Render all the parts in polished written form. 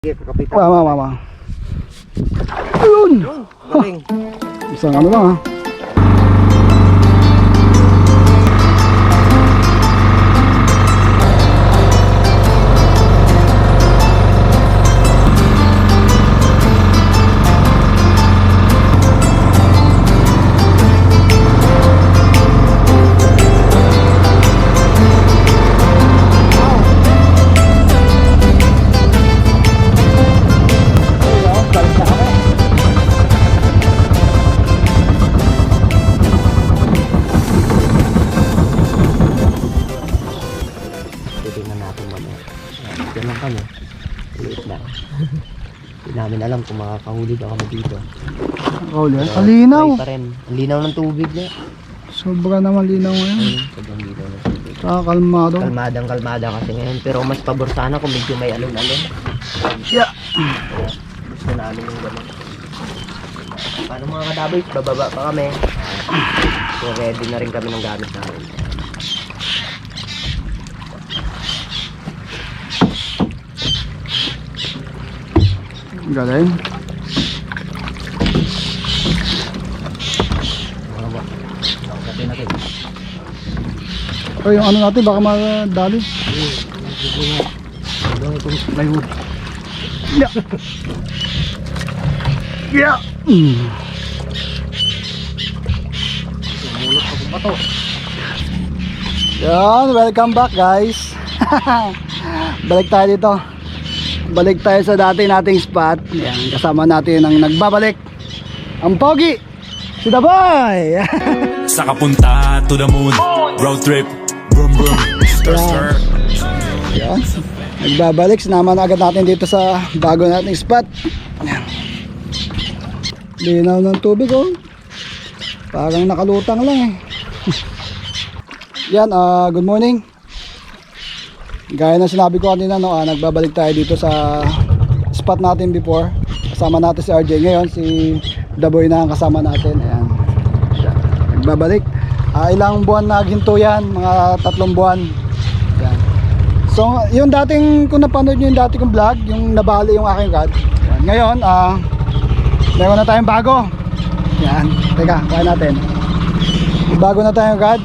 Kapitan. Mama. Ayun! Galing. Isang ano lang ha. Titignan natin mamaya. Diyan lang kami. Ulit lang. Hindi namin alam kung makakahuli ba kami dito. Kauli. Pero Kalinaw. try pa rin. Ang linaw ng tubig na. Sobra naman linaw ngayon. Sobrang linaw ng tubig. Kalmado. Kalmadang-kalmada kasi ngayon. Pero mas pabor sana kung medyo may alon-alon. Yeah. Gusto namin yung gano'n. Paano mga kadaboy? Bababa pa kami. So ready na rin kami ng gamit namin. Galing. Nakakapin natin. O yung ano natin baka madali. Hanggang itong plywood. Yeah. Yeah. Mulot pa kung bato. Yan, welcome back guys. Balik tayo dito. Balik tayo sa dati nating spot. Yan, kasama natin ang nagbabalik. Ang pogi, si The Boy. Sa kapunta to the moon, road trip, brum brum, stir stir. Yan, nagbabalik. Sinama na agad natin dito sa bago nating spot. Yan. Linaw ng tubig oh. Parang nakalutang lang eh. Yan, good morning. Gaya na sinabi ko kanina no, nagbabalik tayo dito sa spot natin before. Kasama natin si RJ ngayon, si The Boy na ang kasama natin. Ayan. Siya. Nagbabalik. Ilang buwan na ginto yan, mga 3 buwan. Ayan. So, yung dating kung napanood nyo yung dati kong vlog, yung nabali yung aking rod. Ayan. Ngayon, meron na tayong bago. Ayan. Teka, kaya natin. Bago na tayong rod.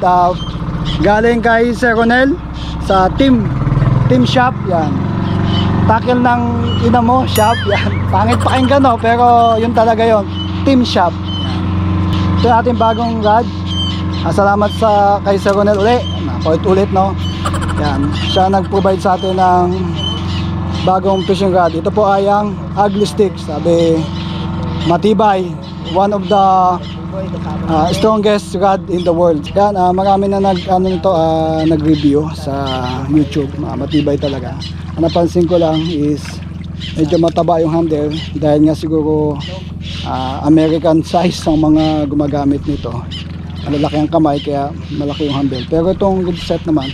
Galing kay Sir Ronel sa team shop. Yan, tackle ng ina mo shop. Yan, pangit pakinggan no, pero yun talaga yun, team shop. Yan. Ito ating bagong rod. Salamat sa kay Sir Ronel ulit no. Yan, siya nag-provide sa atin ng bagong fishing rod. Ito po ay ang ugly stick. Sabi matibay, one of the strongest rod in the world. Yan, marami na nag-review sa YouTube. Matibay talaga. Ang napansin ko lang is medyo mataba yung handle dahil nga siguro American size ang mga gumagamit nito. Malalaki ang kamay kaya malaki yung handle. Pero itong good set naman,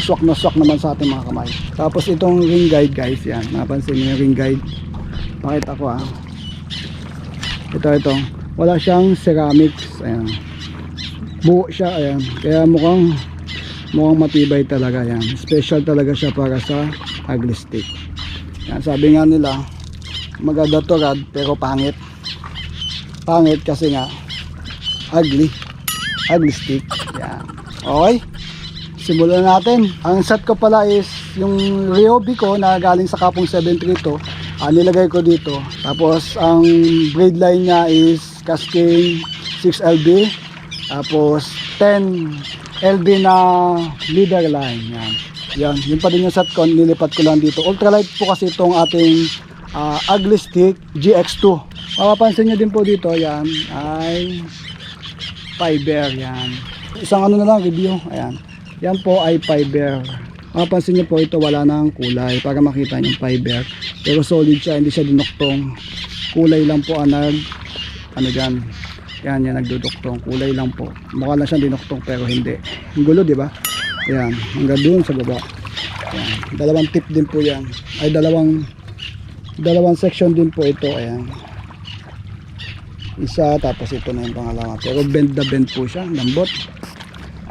swak na swak naman sa ating mga kamay. Tapos itong ring guide guys, yan. Napansin niyo yung ring guide. Pakita ko Ito. Wala siyang ceramics. Ayan. Buo siya. Ayan. Kaya mukhang matibay talaga. Ayan. Special talaga siya para sa ugly stick. Ayan. Sabi nga nila maganda to rod pero pangit. Pangit kasi nga ugly stick. Ayan. Okay, simulan natin. Ang set ko pala is yung Ryobi ko na galing sa Kapong 732. Nilagay ko dito. Tapos ang braid line niya is Casking 6LB, tapos 10 LB na leader line. Yan, yun pa din yung set ko. Nilipat ko lang dito. Ultralight po kasi itong ating ugly stick GX2. Mapapansin nyo din po dito, yan ay fiber. Yan, isang ano na lang review. Ayan, yan po ay fiber. Mapapansin nyo po ito wala nang kulay para makita nyo yung fiber, pero solid siya, hindi siya dinuktong. Kulay lang po ang dyan. Yan, nagduduktong. Kulay lang po. Mukha lang siyang dinuktong pero hindi. Ang gulo, di ba? Yan, hanggang doon sa baba. Yan, dalawang tip din po yan. Ay, dalawang section din po ito. Ayan. Isa, tapos ito na yung pangalawa. Pero bend na bend po siya. Lambot.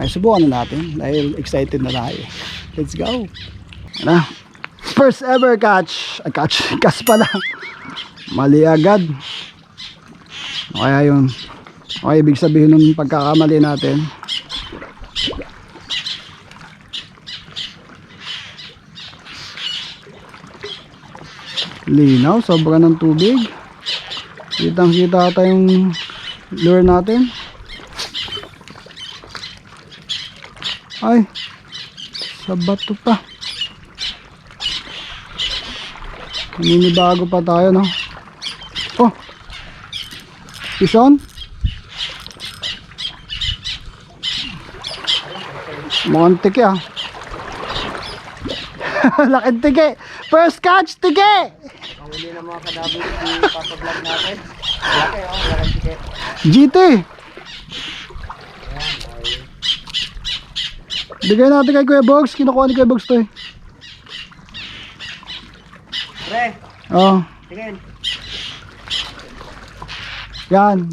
Ay, subukan na natin dahil excited na tayo. Let's go. Ano? First ever catch. Ay, catch pala. Mali agad. Kaya yun. Okay, ibig sabihin ng pagkakamali natin. Linaw, sobra ng tubig. Kitang kita ata yung lure natin. Ay, sa bato pa. Naninibago pa tayo, no? Oh, fish on. Mukhang tiki ah. Laking tiki. First catch, tiki. Ang huli ng mga kadaboy si Papa Vlog natin. Laki oh, laking tiket. GT. Bigay natin kay Kuya Bogs. Kinukuha ni Kuya Bogs to eh. Pre, Oh, tingin. yan.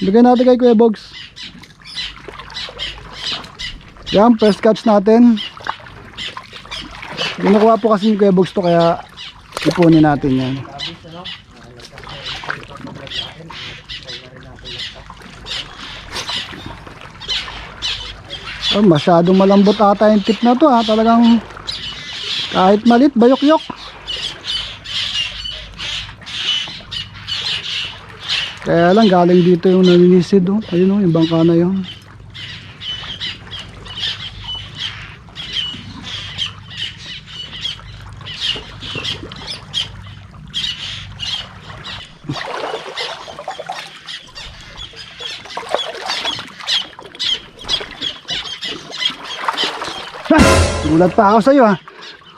Bigay natin kay Kuya Bogs. Yan, first catch natin. Kinukuha po kasi ni Kuya Bogs to kaya ipunin natin yan. Oh, masyadong malambot ata yung tip na to ha. Talagang kahit malit, bayok-yok. Kaya lang galing dito yung naninisid oh. Ayun oh, yung bangka na yun. Gulat pa ako sa'yo ha.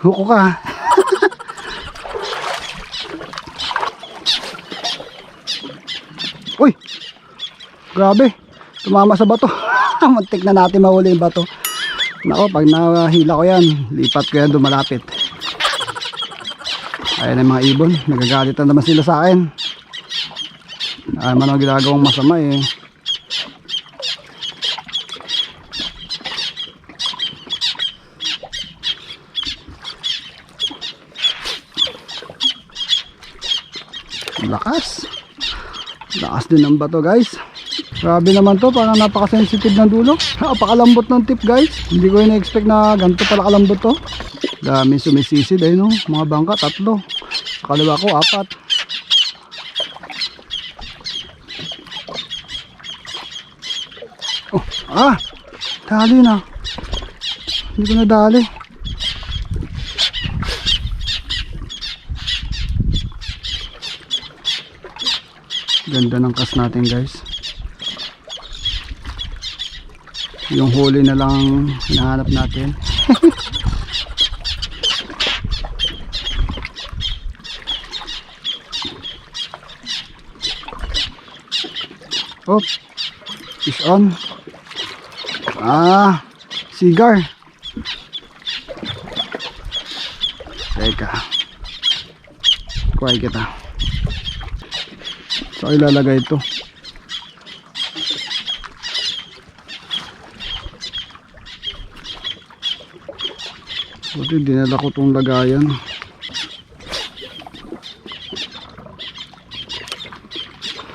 Huko ka ha. Uy! Grabe. Tumama sa bato. Muntik na natin mahuli yung bato. Nako, pag nahila ko yan, lipat ko yan dumalapit. Ayan ang mga ibon. Nagagalit na naman sila sa akin. Ay man ang ginagawang masama eh. Lakas din ng bato guys. Grabe naman to, parang napaka-sensitive ng dulo. Napakalambot ng tip guys. Hindi ko ina-expect na ganito pala kalambot to. Dami sumisisid ay no. Mga bangka, 3. Sa kaliwa ko, 4. Oh, dali na. Hindi ko na dali. Ganda ng cast natin guys. Yung huli na lang hinahanap natin. Oh, fish on. Cigar. Teka, kuhay kita. So ilalagay ito. Buti dinala ko itong lagayan.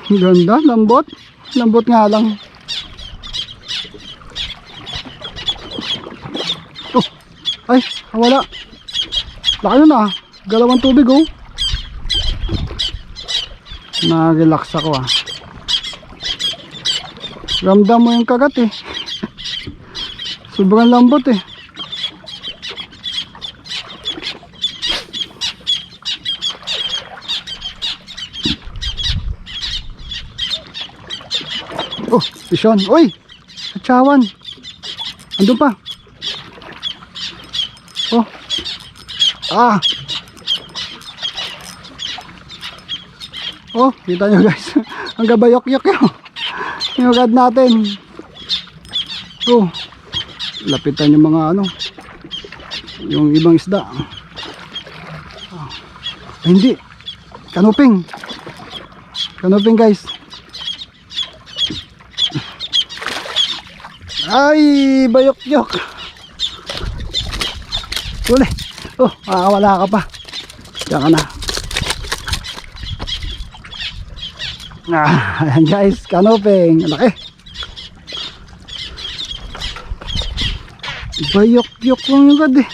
Ganda, lambot. Lambot nga lang. Oh, ay, wala. Laki nun ah. Galawang tubig oh. Na-relax ako ah. Ramdam mo yung kagat eh. Sobrang lambot eh. Oh, pisyon. Uy! Atsawan. Andun pa. Oh. Oh, kita nyo guys. Ang gabayok-yok yun. Yung agad natin. Oh. Lapitan yung mga ano. Yung ibang isda. Hindi. Kanuping. Kanuping guys. Ay, bayok-yok. Huli. Oh, makakawala ka pa. Diyan ka na. Ayan guys, kanoping. Laki. Bayok-yok lang yung gad eh.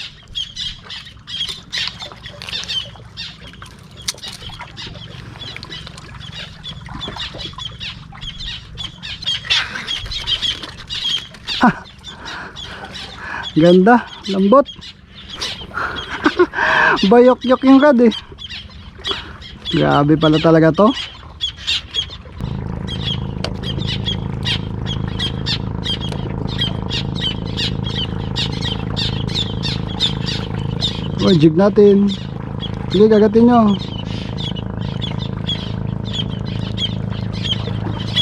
Ganda, lambot. Bayok-yok yung rad eh. Grabe pala talaga to. Oh, jig natin. Sige, gagatin nyo.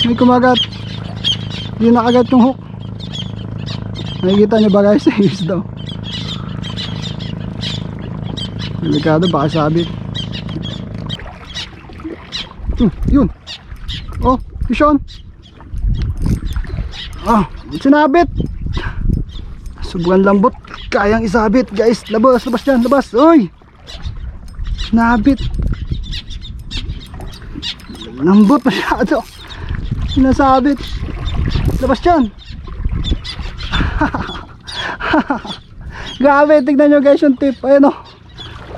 May kumagat. Hindi nakagat yung hook. Nakikita nyo ba guys? Ayos daw. Delikado, baka sabit. Yun. Oh, fishon. Ah, sinabit. Sobrang lambot. Kayang isabit guys. Labas, labas dyan, labas. Uy, sinabit. Lambot masyado. Sinasabit. Labas dyan. Grabe, tignan nyo guys yung tip. Ayan o.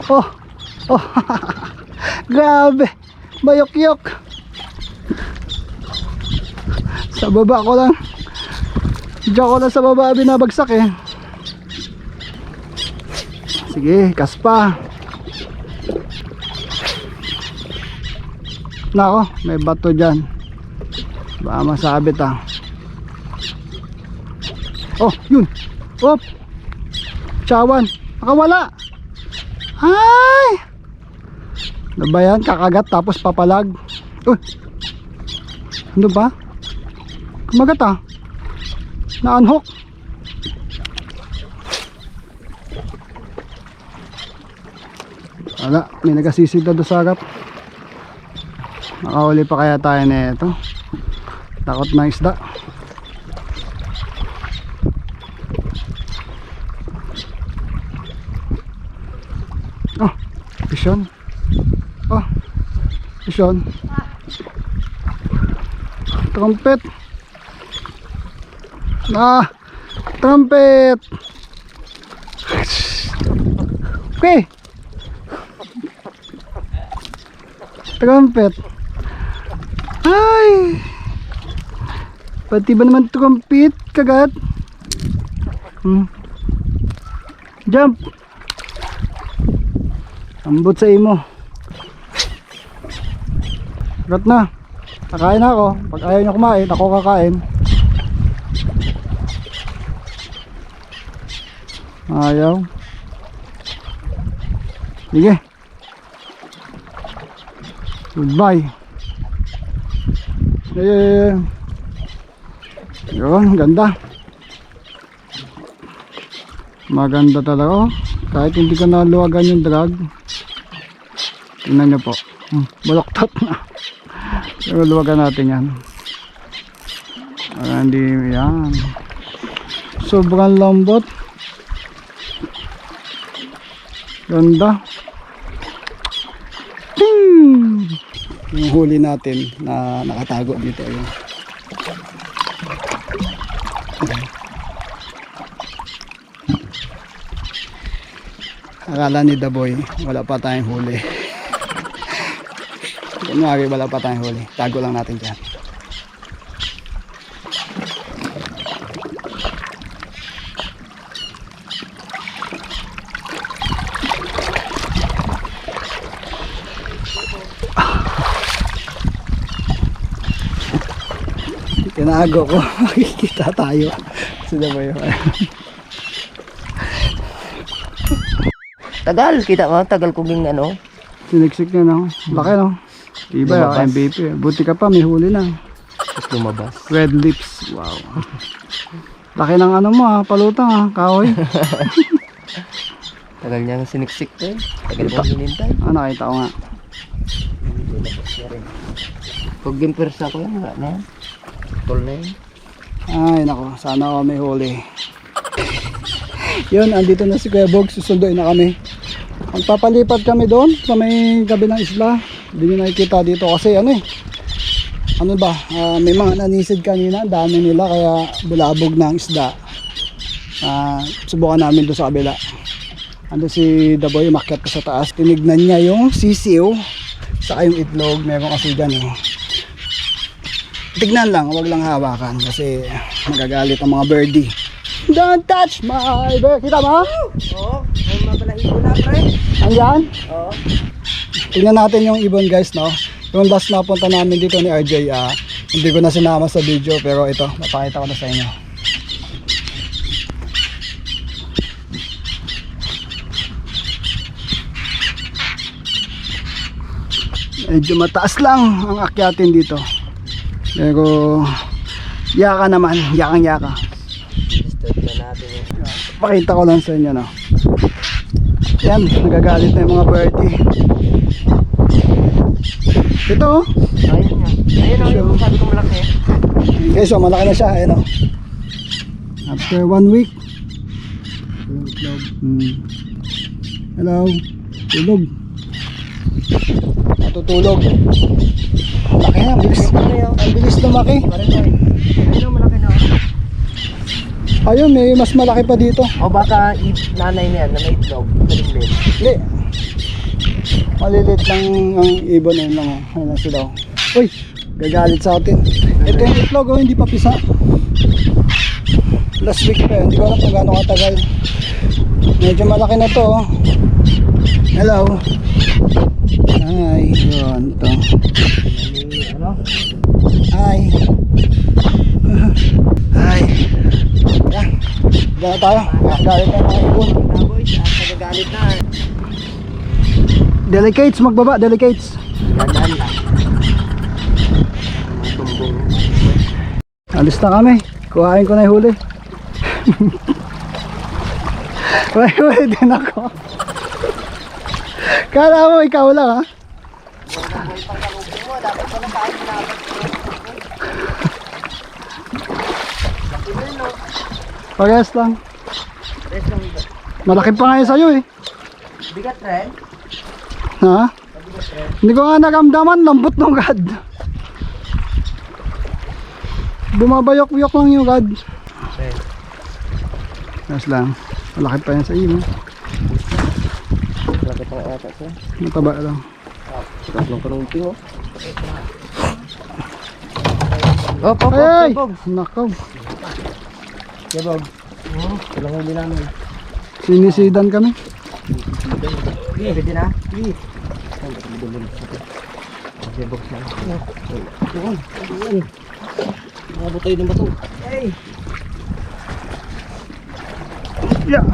Oh, oh. Grabe, bayok-yok. Sa baba ko lang. Diyan ko lang sa baba binabagsak eh. Sige, kaspa. Nako, may bato dyan. Baka masabit ah. Oh, yun. Op. Chawan. Nakawala. Ay. Ano ba yan? Kakagat tapos papalag. Uy. Ano ba? Kumagat ah. Na-unhook. Wala. May nagasisid na doon sa agap. Nakahuli pa kaya tayo na ito. Takot na isda. Oh, fishon. Oh, fishon. Trumpet. Ah, trumpet. Okay. Trumpet. Ay. Pati ba naman trumpet kagat? Jump. Ambot sa imo. Gat na. Kakain na ako. Pag ayaw nyo kumain, ako kakain. Ayaw. Sige. Goodbye. Yun, ganda. Maganda talaga oh. Kahit hindi ka naluwagan yung drag. Tingnan nyo po. Baloktot na. Pero luwagan natin yan. Hindi yan. Sobrang lambot. Ganda. Ting! Yung huli natin na nakatago dito. Ayun. Akala ni Daboy wala pa tayong huli. Kunwari wala pa tayong huli. Tago lang natin dyan. Tinago ko. Makikita tayo. Sila ba yun? Tagal, kita mo, tagal kong ano. Siniksik na no. Laki no. Iba yung MVP. Buti ka pa, may huli na. Tapos lumabas. Red lips. Wow. Laki ng ano mo ha, palutang ha, kahoy. Tagal niyang siniksik ko eh. Tagal kong hinintay. Ah, nakita ko nga. Pag gimpersa ko yan, wala na yan. Tol na yun. Ay nako, sana ako may huli. Yun, andito na si Kuya Bog, susunduin na kami. Magpapalipat kami doon sa may gabi ng isla. Hindi nyo nakikita dito kasi ano eh. Ano ba? May mga nanisid kanina. Ang dami nila kaya bulabog na ang isda. Subukan namin doon sa kabila. Ando si The Boy, umakyat ko sa taas. Tinignan niya yung sisiw. Saka yung itlog. Meron kasi dyan eh. Tignan lang, wag lang hawakan kasi magagalit ang mga birdie. Don't touch my bird. Kita mo? Oo, may mabalahibo na, pre. Andyan? Oo. Tingnan natin yung ibon guys, no? Yung last na punta namin dito ni RJ, hindi ko na sinama sa video pero ito, mapakita ko na sa inyo. Medyo mataas lang ang akyatin dito. Pero yaka naman, yakang yaka. Disturb na natin yung... Pakita ko lang sa inyo, no? Yan, nagagalit na yung mga birdie. Ito oh. Ayun nga. Ayun o, yung sabi ko malaki. Okay, so malaki na siya, ayun oh. After 1 week. Hello. Tulog. Natutulog. Laki na, ang bilis. Ang bilis lumaki. Ayun o, malaki na. Ayun, may mas malaki pa dito. O baka nanay niyan na may itlog. Malimlit. Hindi. Malilit lang ang ibon, ayun lang oh. Ayun lang sila oh. Uy, gagalit sa atin. Ito yung itlog oh, hindi pa pisa. Last week pa, hindi ko alam kung gaano katagal. Medyo malaki na to oh. Hello. Hi, yun to. Ano? Hi. Hi. Yan. Diyan na tayo. Galit na mga ibon. Boys, at nagagalit na. Delicates, magbaba, delicates. Gandaan lang. Tumbong. Alis na kami. Kuhain ko na yung huli. May huli din ako. Kala mo ikaw lang ha? Parehas lang. Malaki pa nga yun sa'yo eh. Bigat rin. Ha? Hindi ko nga nagamdaman, lambot ng gad. Bumabayok-bayok lang yung gad. Okay. Yes lang. Malaki pa yan sa iyo. Malaki pa nga ata siya. Mataba lang. Tatlong karunting oh. Oh, pop, Hey! pop, Nakaw. Yabog. Tulang huli namin. Sinisidan kami. Pwede na? Yabog na. Doon. Nabot tayo ng bato. Hey! Yeah.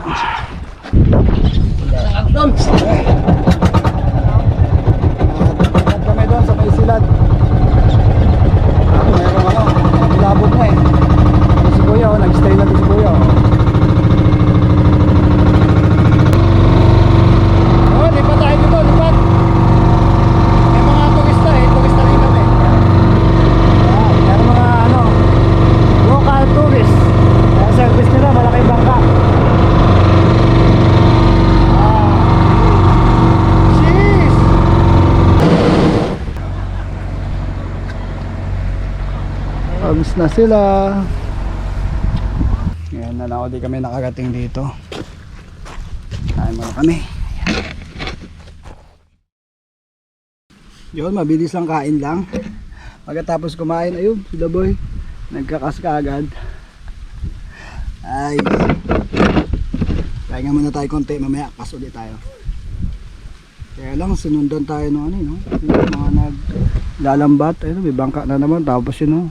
Kami doon sa may silad. Mayroong ano, ilabog na eh. Si Kuya, nag-stay na si Kuya. Oh, lipat tayo dito, lipat. May mga turista eh, turista rin kami. Yan mga ano, local tourist. Kaya service nila, malaking bangka. Jeez! Abis na sila. Ngayon na lang ako, di kami nakarating dito. Kain muna kami. Yun, mabilis lang kain lang. Pagkatapos kumain, ayun, si The Boy nagkakas ka agad. Ay, pahinga muna tayo konti, mamaya kas ulit tayo. Kaya lang, sinundan tayo ng ano, no? Yung mga naglalambat, ayun, may bangka na naman. Tapos yun, no?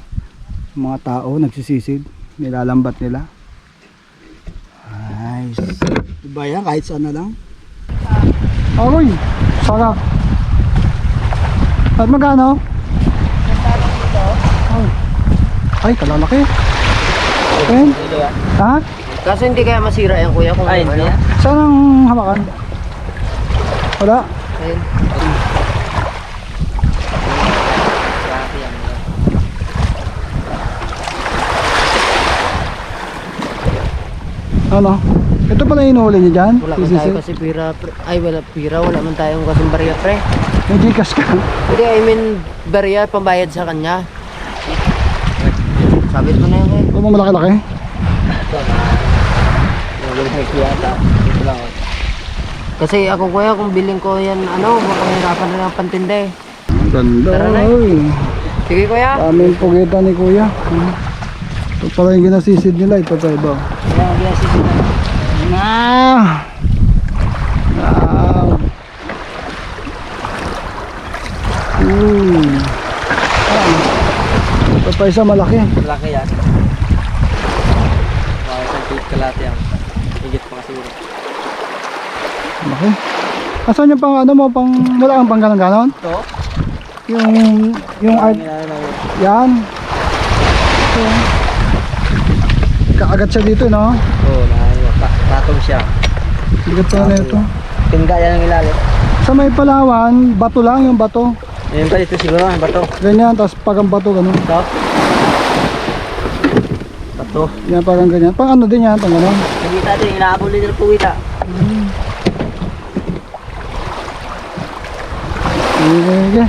Mga tao nagsisisid, nilalambat nila. Nice. Diba yan, kahit saan na lang. Aroy, sarap. At magkano? Ay, kalalaki. Ayun. Ha? Kaso hindi kaya masira yan kuya kung ano. Saan ang hawakan? Wala. Ayun. Ano? Ito pala yung inuhuli niyo dyan? Wala man tayo kasi pira, ay wala pira, wala man tayong kasing barya pre. May Gcash ka. Hindi, I mean, barya, pambayad sa kanya. Sabit mo na yun eh. Ano mo malaki-laki? Ito lang. Kasi ako kuya, kung biling ko yan, ano, baka mahirapan na lang pantinde. Ang ganda. Tara na. Oy. Sige kuya. Daming pugita ni kuya. Ito pala yung ginasisid nila. Ito pa iba. Kaya mag-iasip na. Wow. Ito pa isa malaki. Laki yan. Baka isang feet kalate yan. Higit pa kasi siguro. Malaki. Asan yung pang ano mo? Pang, wala kang pang ganon-ganon? Ito? Yung art. Yan. Ito. Kaagat siya dito, no? Oo, patong siya. Bigat pa na ito. Tingga yan ang ilalim. Sa may Palawan, bato lang yung bato. Ayun pa dito siguro, ang bato. Ganyan, tapos pagang bato, ganun. Ito? Bato. Yan, parang ganyan. Pang ano din yan, pang ano. Nakita din, inaabol din ng puwita. Sige.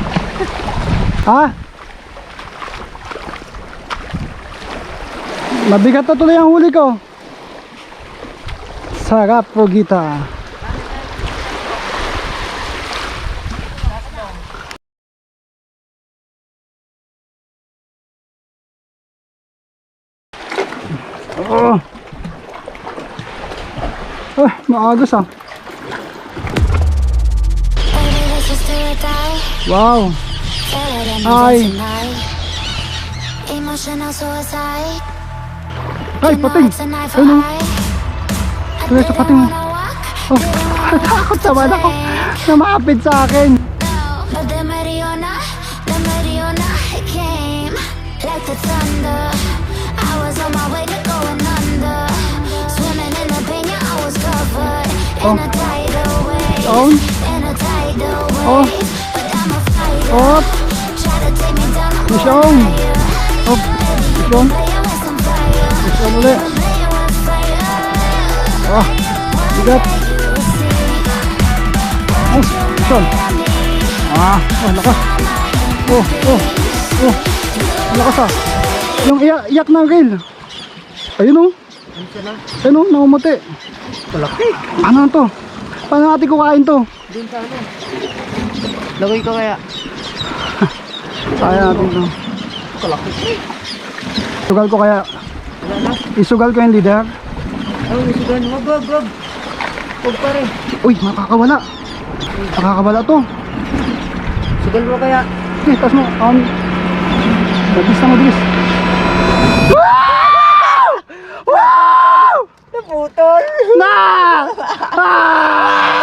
Ha? Mabigat na tuloy ang huli ko. Sarap, Pugita. Oh. Maagos ah. Wow. Ay. Ay, pating. Ano? Tuloy sa pating mo. Oh, takot naman ako. Namapit sa akin. Oh. Oh. Oh. Oh. Mission. Oh. Mission. Mission ulit. Oh. Bigat. Oh. Mission. Ah. Oh. Lakas. Oh. Oh. Oh. Lakas ah. Yung iyak ng reel. Ayun oh. Ayun oh. Namumuti. Malaki. Ano to? Paano natin kukain to? Doon sa ano? Lagay ko kaya. Kaya natin to. Malaki. Sugal ko kaya. Wala na. Isugal ko yung leader. Oh, nisugan mo. Wag. Huwag pa rin. Uy, makakawala. Makakawala to. Sugal mo kaya. Okay, tas mo. Mabilis na mabilis. Wow! Naputol. Na! Ah!